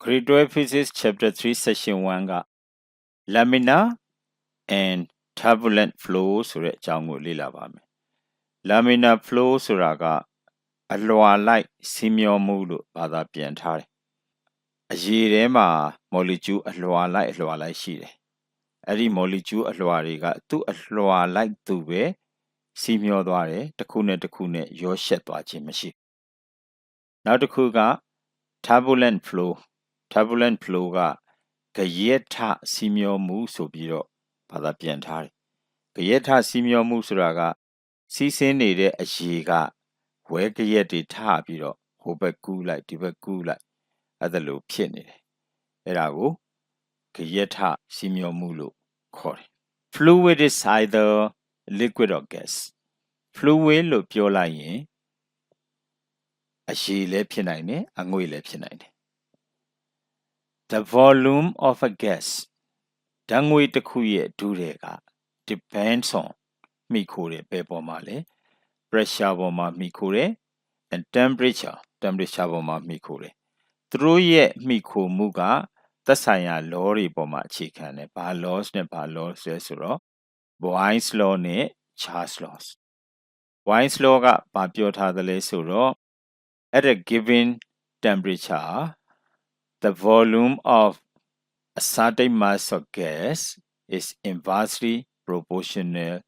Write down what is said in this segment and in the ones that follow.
Grade 12 Physics Chapter 3 Section 1က Laminar and Turbulent Flow ဆိုတဲ့အကြောင်းကိုလေ့လာပါမယ်။ Laminar Flow ဆိုတာကအလွှာလိုက်စီးမျောမှုလို့ဘာသာပြန်ထားတယ်။အရေထဲမှာ molecule အလွှာလိုက်ရှိတယ်။အဲ့ဒီ molecule အလွှာတွေကသူ့အလွှာလိုက်သူပဲစီးမျောသွားတယ်။တစ်ခုနဲ့တစ်ခုနဲ့ရောရှက်သွားခြင်းမရှိဘူး။နောက်တစ်ခုက Turbulent Flow ကကြရက်ထစီးမျောမှုဆိုပြီးတော့ဘာသာပြန်ထားတယ်။ကြရက်ထစီးမျောမှုဆိုတာကစီးဆင်းနေတဲ့အရေကဝဲကြရက်တွေထပြီးတော့ဟိုဘက်ကူးလိုက်ဒီဘက်ကူးလိုက်အဲ့ဒါလိုဖြစ်နေတယ်။အဲ့ဒါကိုကြရက်ထစီးမျောမှုလို့ခေါ်တယ်။ Fluid is either liquid or gas. Fluid လို့ပြောလိုက်ရင်အရေလည်းဖြစ်နိုင်တယ်အငွေ့လည်းဖြစ်နိုင်တယ်The volume of a gas ဓာတ်ငွေ့တစ်ခုရဲ့ဒုတွေက depends on မိခိုတယ်ဘယ်ပေါ်မှာလဲ pressure ပေါ်မှာမိခိုတယ် and temperature ပေါ်မှာမိခိုတယ်သူတို့ရဲ့မိခိုမှုကသက်ဆိုင်ရာ law တွေပေါ်မှာအခြေခံတယ်ဘာ laws နဲ့ဘာ laws လဲဆိုတော့ Boyle's law နဲ့ Charles laws Boyle's law ကဘာပြောထားသလဲဆိုတော့ at a given temperature the volume of a certain mass of gas is inversely proportional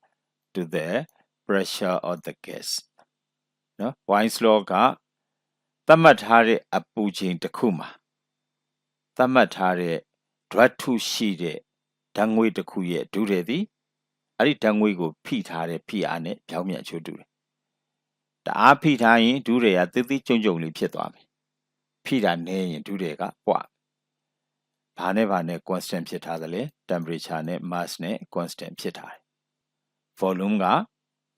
to the pressure of the gas နော် Boyle's law ကသတ်မှတ်ထားတဲ့အပူချိန်တစ်ခုမှာသတ်မှတ်ထားတဲ့ဓာတ်ထုရှိတဲ့ဓာတ်ငွေ့တစ်ခုရဲ့ဒုရည်သည်အဲ့ဒီဓာတ်ငွေ့ကိုဖိထားတဲ့ဖိအားနဲ့ပြောင်းပြန်ချိုးတူတယ်တအားဖိထားရင်ဒုရည်ကတိတိကျုံကျုံလေးဖြစ်သွားမယ်ဖိတာနည်းရင်ဒုရည်ကပွားဘာနဲ့ constant ဖြစ်ထားသလဲ temperature နဲ့ mass နဲ့ constant ဖြစ်ထားတယ် volume က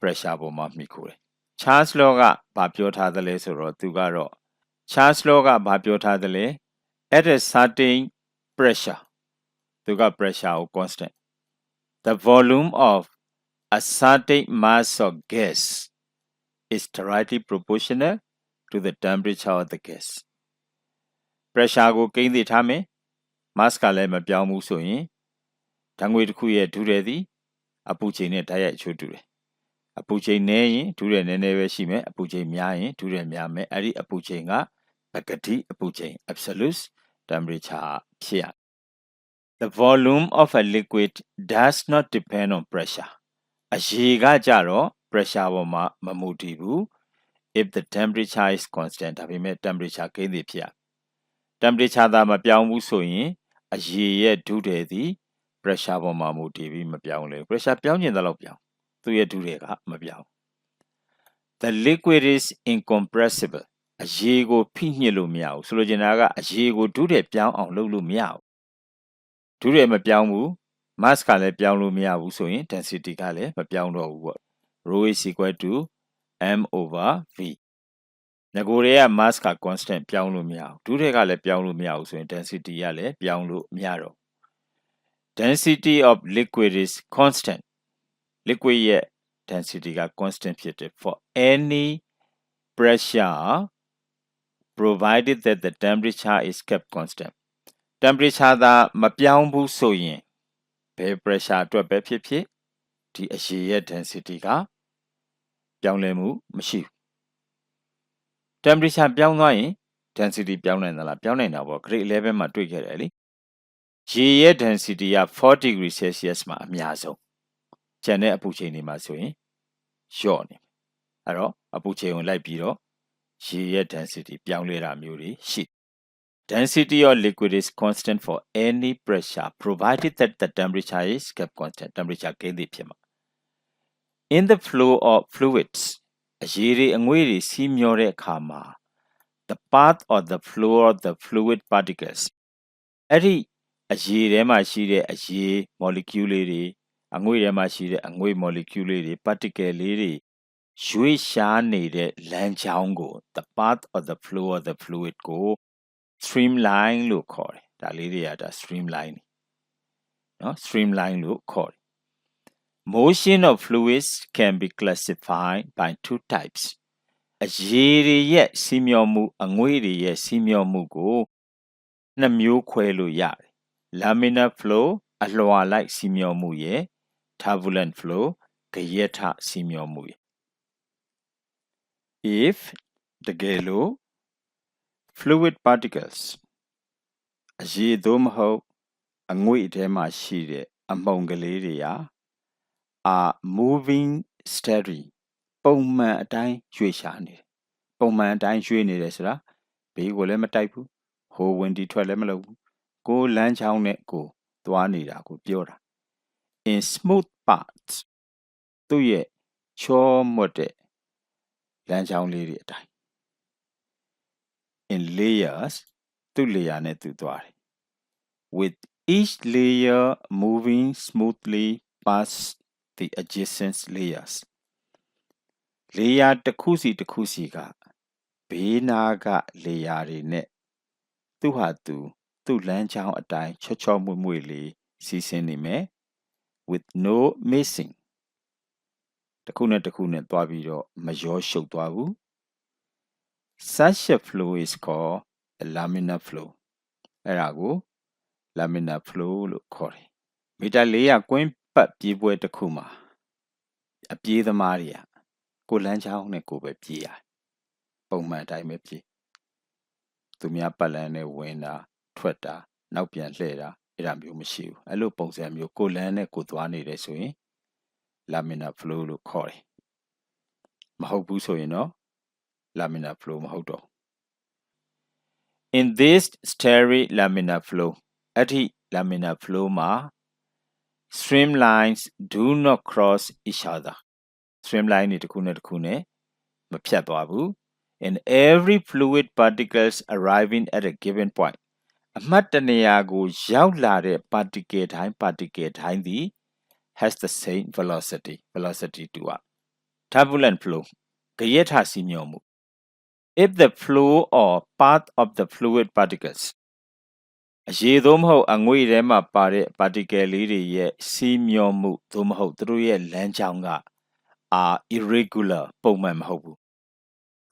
pressure ပေါ်မှာမှီခိုတယ် Charles law ကဘာပြောထားသလဲဆိုတော့သူကတော့ Charles law ကဘာပြောထားသလဲ at a certain pressure သူက pressure ကို constant the volume of a certain mass of gas is directly proportional to the temperature of the gas pressure ကိုကိန်းသိထားမယ်mass ကလည်းမပြောင်းဘူးဆိုရင်ဓာတ်ငွေတစ်ခုရဲ့ဒုရည်သည်အပူချိန်နဲ့တိုက်ရိုက်ချိုးတူတယ်အပူချိန်နည်းရင်ဒုရည်နည်းနည်းပဲရှိမယ်အပူချိန်များရင်ဒုရည်များမယ်အဲ့ဒီအပူချိန်ကပကတိအပူချိန် absolute temperature ဖြစ်ရ The volume of a liquid does not depend on pressure အရေကကြတော့ pressure ပေါ်မှာမမူတည်ဘူး if the temperature is constant ဒါပေမဲ့ temperature ကိန်းသိဖြစ်ရ temperature သာမပြောင်းဘူးဆိုရင်အရေရဲ့ဒုရည်သည် pressure ပေါ်မှာမူတည်ပြီးမပြောင်းလေ pressure ပြောင်းကျင်တဲ့လောက်ပြောင်းသူရဲ့ဒုရည်ကမပြောင်း The liquid is incompressible အရေကိုဖိညှစ်လို့မရဘူးဆိုလိုချင်တာကအရေကိုဒုရည်ပြောင်းအောင်လုပ်လို့မရဘူးဒုရည်မပြောင်းဘူး mass ကလည်းပြောင်းလို့မရဘူးဆိုရင် density ကလည်းမပြောင်းတော့ဘူးပေါ့ rho is equal to m over v ငကိုတွေက mass က constant ပြောင်းလို့မရဘူးဒုရည်ကလည်းပြောင်းလို့မရဘူးဆိုရင် density ကလည်းပြောင်းလို့မရတော့ density of liquid is constant liquid ရဲ့ density က constant ဖြစ်တယ် for any pressure provided that the temperature is kept constant temperature သာမပြောင်းဘူးဆိုရင်ဘယ် pressure အတွက်ပဲဖြစ်ဖြစ်ဒီအရေရဲ့ density ကပြောင်းလဲမှုမရှိဘူး temperature ပြောင်းသွားရင် density ပြောင်းနိုင်သလားပြောင်းနိုင်တာပေါ့ grade 11မှာတွေ့ခဲ့တယ်လေရေရဲ့ density က4 degree Celsius မှာအများဆုံးကျန်တဲ့အပူချိန်တွေမှာဆိုရင်လျော့နေအဲ့တော့အပူချိန်ကိုလိုက်ပြီးတော့ရေရဲ့ density ပြောင်းလဲတာမျိုးတွေရှိ Density of liquid is constant for any pressure provided that the temperature is kept constant temperature ကိန်းသိဖြစ်မှာ In the flow of fluids အရေတွေအငွေ့တွေစီးမျောတဲ့အခါမှာ the path of the flow of the fluid particles အဲ့ဒီအရေထဲမှာရှိတဲ့အရေ molecule လေးတွေအငွေ့ထဲမှာရှိတဲ့အငွေ့ molecule လေးတွေ particle လေးတွေရွေ့ရှားနေတဲ့လမ်းကြောင်းကို the path of the flow of the fluid ကို streamline လို့ခေါ်တယ်ဒါလေးတွေကဒါ streamline နော် streamline လို့ခေါ်တယ် motion of fluids can be classified by two types အရေတွေရဲ့စီးမျောမှုအငွေ့တွေရဲ့စီးမျောမှုကို နှစ်မျိုးခွဲလို့ရတယ် laminar flow အလွှာလိုက်စီမျောမှုရဲ့ turbulent flow ဂယက်ထစီမျောမှုရဲ့ if တကယ်လို့ fluid particles အရေသို့မဟုတ်အငွေ့ထဲမှာရှိတဲ့အမှုန်ကလေးတွေဟာ are moving steady ပုံမှန်အတိုင်းရွေ့ရှာနေတယ်ပုံမှန်အတိုင်းရွေ့နေတယ်ဆိုတာဘေးကိုလည်းမတိုက်ဘူးဟိုဝင်ဒီထွက်လည်းမလုပ်ဘူးကိုလမ်းချောင်းနဲ့ကိုသွားနေတာကိုပြောတာ in smooth paths သူ့ရဲ့ချောမွတ်တဲ့လမ်းချောင်းလေးတွေအတိုင်း in layers သူ့ layer နဲ့သူသွားတယ် with each layer moving smoothly past the adjacent layers layer တစ်ခုစီတစ်ခုစီကဘေးနားက layer တွေနဲ့သူ့ဟာသူ့လမ်းချောင်းအတိုင်းချောချောမွေ့မွေ့လေးစီးဆင်းနေမယ် with no missing တစ်ခုနဲ့တစ်ခုနဲ့သွားပြီးတော့မရောရှုပ်သွားဘူး such a flow is called a laminar flow အဲ့ဒါကို laminar flow လို့ခေါ်တယ်မီတာ400ကွင်းပတ်ပြေးပွဲတစ်ခုမှာအပြေးသမားတွေကကိုလမ်းချောင်းနဲ့ကိုပဲပြေးရတယ်ပုံမှန်အတိုင်းပဲပြေးသူများပတ်လန်းနဲ့ဝင်တာထွက်တာနောက်ပြန်လှည့်တာအဲ့ဒါမျိုးမရှိဘူးအဲ့လိုပုံစံမျိုးကိုလမ်းနဲ့ကိုသွားနေတယ်ဆိုရင် laminar flow လို့ခေါ်တယ်မဟုတ်ဘူးဆိုရင်တော့ laminar flow မဟုတ်တော့ in this steady laminar flow အဲ့ဒီ laminar flow မှာ streamlines do not cross each other streamline တွေတစ်ခုနဲ့တစ်ခုနဲ့မဖြတ်သွားဘူး and every fluid particles arriving at a given point အမှတ်တနေရာကိုရောက်လာတဲ့ particle တိုင်းသည် has the same velocity to up turbulent flow ဂယက်ထစီမျောမှု if the flow or path of the fluid particles အရေသို့မဟုတ်အငွေ့ထဲမှာပါတဲ့ particle လေးတွေရဲ့စီမျောမှုသို့မဟုတ်သူတို့ရဲ့လမ်းကြောင်းက are irregular ပုံမှန်မဟုတ်ဘူး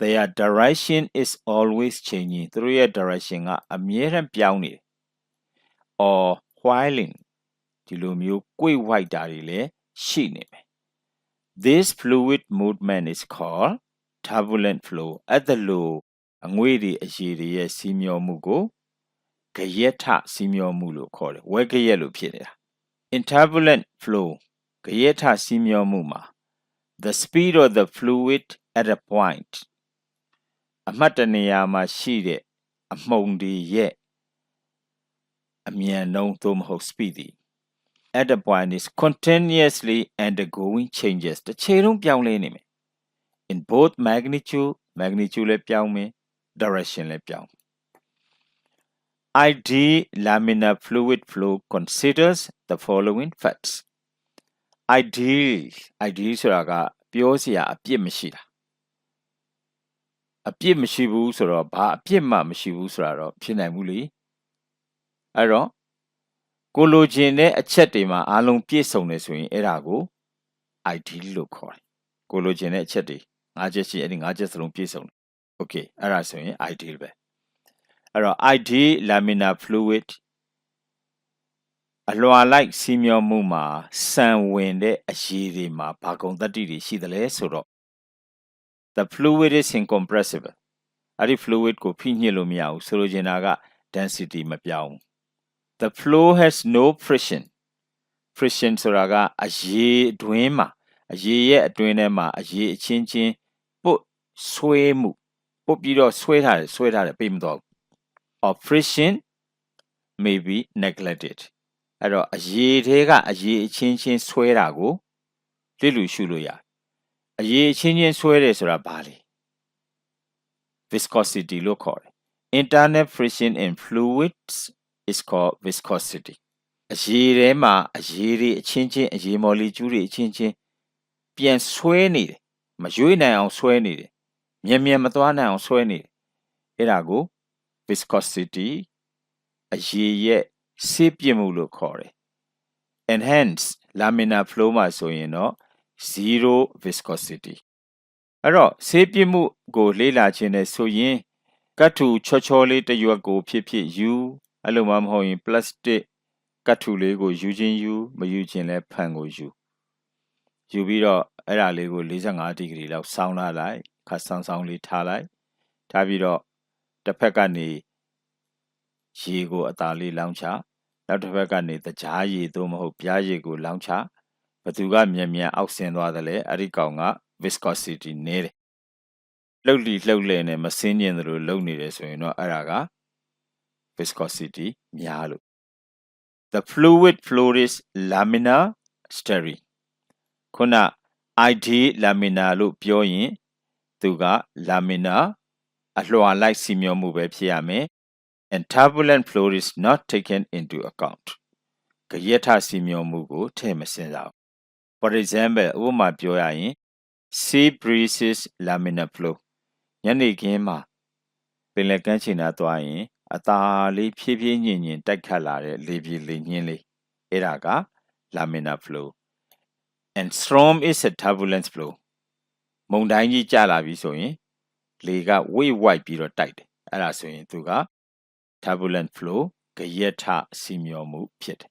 their direction is always changing သူတို့ရဲ့ direction ကအမြဲတမ်းပြောင်းနေတယ် or whirling ဒီလိုမျိုးကွေ့ဝိုက်တာတွေလည်းရှိနေမယ် this fluid movement is called turbulent flow အဲ့ဒါလို့အငွေ့တွေအရေတွေရဲ့စီမျောမှုကိုဂယက်ထစီမျောမှုလို့ခေါ်တယ်ဝဲဂယက်လို့ဖြစ်နေတာ in turbulent flow ဂယက်ထစီမျောမှုမှာ the speed of the fluid at a point အမှတ်တနေရာမှာရှိတဲ့အမှုန်တွေရဲ့အမြန်နှုန်းသို့မဟုတ် speed သည် at a point is continuously undergoing changes တစ်ချိန်လုံးပြောင်းလဲနေမယ် in both magnitude လည်းပြောင်းမယ် direction လည်းပြောင်း ideal laminar fluid flow considers the following facts ideal ဆိုတာကပြောစရာအပြစ်မရှိတာအပြစ်မရှိဘူးဆိုတော့ဘာအပြစ်မှမရှိဘူးဆိုတာတော့ဖြစ်နိုင်ဘူးလေအဲ့တော့ကိုလိုချင်တဲ့အချက်တွေမှာအားလုံးပြည့်စုံတယ်ဆိုရင်အဲ့ဒါကို ideal လို့ခေါ်တယ်ကိုလိုချင်တဲ့အချက်တွေ၅ချက်ရှိအဲ့ဒီ၅ချက်စလုံးပြည့်စုံတယ် okay အဲ့ဒါဆိုရင် ideal ပဲအဲ့တော့ ideal laminar fluid အလွှာလိုက်စီမျောမှုမှာစံဝင်တဲ့အရေတွေမှာဘာကုန်သတ္တိတွေရှိသလဲဆိုတော့ the fluid is incompressible အဲ့ဒီ fluid ကိုဖိညှစ်လို့မရဘူးဆိုလိုချင်တာက density မပြောင်း the flow has no friction ဆိုတာကအရေအတွင်းမှာအရေရဲ့အတွင်းထဲမှာအရေအချင်းချင်းပုတ်ဆွဲမှုပုတ်ပြီးတော့ဆွဲထားတယ်ပြေးမသွားဘူး or friction may be neglected အဲ့တော့အရေထဲကအရေအချင်းချင်းဆွဲတာကိုလစ်လူရှုလို့ရတယ်အရေအချင်းချင်းဆွဲတယ်ဆိုတာဘာလဲ viscosity လို့ခေါ်တယ် internal friction in fluids is called viscosity အရေထဲမှာအရေတွေအချင်းချင်းအရေမော်လီကျူးတွေအချင်းချင်းပြန်ဆွဲနေတယ်မရွေ့နိုင်အောင်ဆွဲနေတယ်မြန်မသွားနိုင်အောင်ဆွဲနေတယ်အဲ့ဒါကို viscosity အရေရဲ့ဆေးပြစ်မှုလို့ခေါ်တယ် and hence laminar flow မှာဆိုရင်တော့ zero viscosity အဲ့တော့ဆေးပြစ်မှုကိုလေ့လာခြင်းနဲ့ဆိုရင်ကတ်ထူချောလေးတစ်ရွက်ကိုဖြစ်ယူ အဲ့လိုမှမဟုတ်ရင် plastic ကတ်ထူလေးကိုယူချင်းယူမယူချင်းလဲဖန်ကိုယူပြီးတော့အဲ့ဒါလေးကို45ဒီဂရီလောက်စောင်းလာလိုက်ခါဆောင်းလေးထားလိုက်ထားပြီးတော့တစ်ဖက်ကနေရေကိုအသာလေးလောင်းချနောက်တစ်ဖက်ကနေတကြားရေသို့မဟုတ်ပြားရေကိုလောင်းချဘသူကမြန်အောက်ဆင်းသွားတယ်လေအဲ့ဒီကောင်က viscosity နည်းတယ်လှုပ်လဲနဲ့မဆင်းကျင်သလိုလှုပ်နေတယ်ဆိုရင်တော့အဲ့ဒါက viscosity များလို့ the fluid flow is laminar steric ခုန ID laminar လို့ပြောရင်သူက laminar အလွှာလိုက်စီမျောမှုပဲဖြစ်ရမယ် and turbulent flow is not taken into account ကြက်ထစီမျောမှုကိုထည့်မစဉ်းစားဘူး for example ဥပမာပြောရရင် sea breezes laminar flow ညနေခင်းမှာပင်လယ်ကမ်းခြေနားသွားရင်အသာလေးဖြည်းဖြည်းညင်တိုက်ခတ်လာတဲ့လေပြေလေညှင်းလေးအဲ့ဒါက laminar flow and storm is a turbulent flow မုန်တိုင်းကြီးကျလာပြီဆိုရင်လေကဝိတ်ဝိုက်ပြီးတော့တိုက်တယ်အဲ့ဒါဆိုရင်သူက turbulent flow ကြက်ထစီမျောမှုဖြစ်တယ်